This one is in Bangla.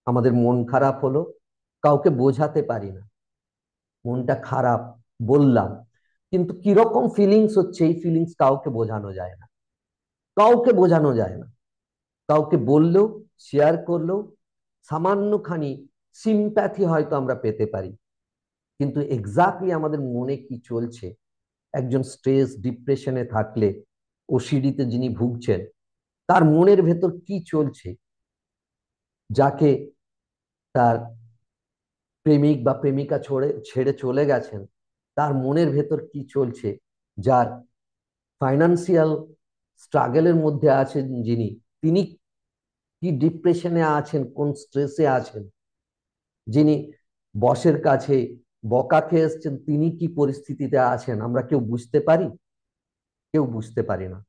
আমাদের মন খারাপ হলো, কাউকে বোঝাতে পারি না, মনটা খারাপ বললাম, কিন্তু কিরকম ফিলিংস হচ্ছে এই ফিলিংস কাউকে বোঝানো যায় না, কাউকে বোঝানো যায় না। কাউকে বললেও, শেয়ার করলেও সামান্যখানি সিম্প্যাথি হয়তো আমরা পেতে পারি, কিন্তু এক্স্যাক্টলি আমাদের মনে কি চলছে, একজন স্ট্রেস ডিপ্রেশনে থাকলে, ওসিডিতে যিনি ভুগছেন, তার মনের ভেতর কি চলছে, যাকে তার প্রেমিক বা প্রেমিকা ছেড়ে চলে গেছেন, তার মনের ভেতর কি চলছে, যার ফাইন্যান্সিয়াল স্ট্রাগলের মধ্যে আছেন যিনি, তিনি কি ডিপ্রেশনে আছেন, কোন স্ট্রেসে আছেন, যিনি বসের কাছে বকা খেয়ে এসছেন, তিনি কি পরিস্থিতিতে আছেন, আমরা কেউ বুঝতে পারি? কেউ বুঝতে পারি না।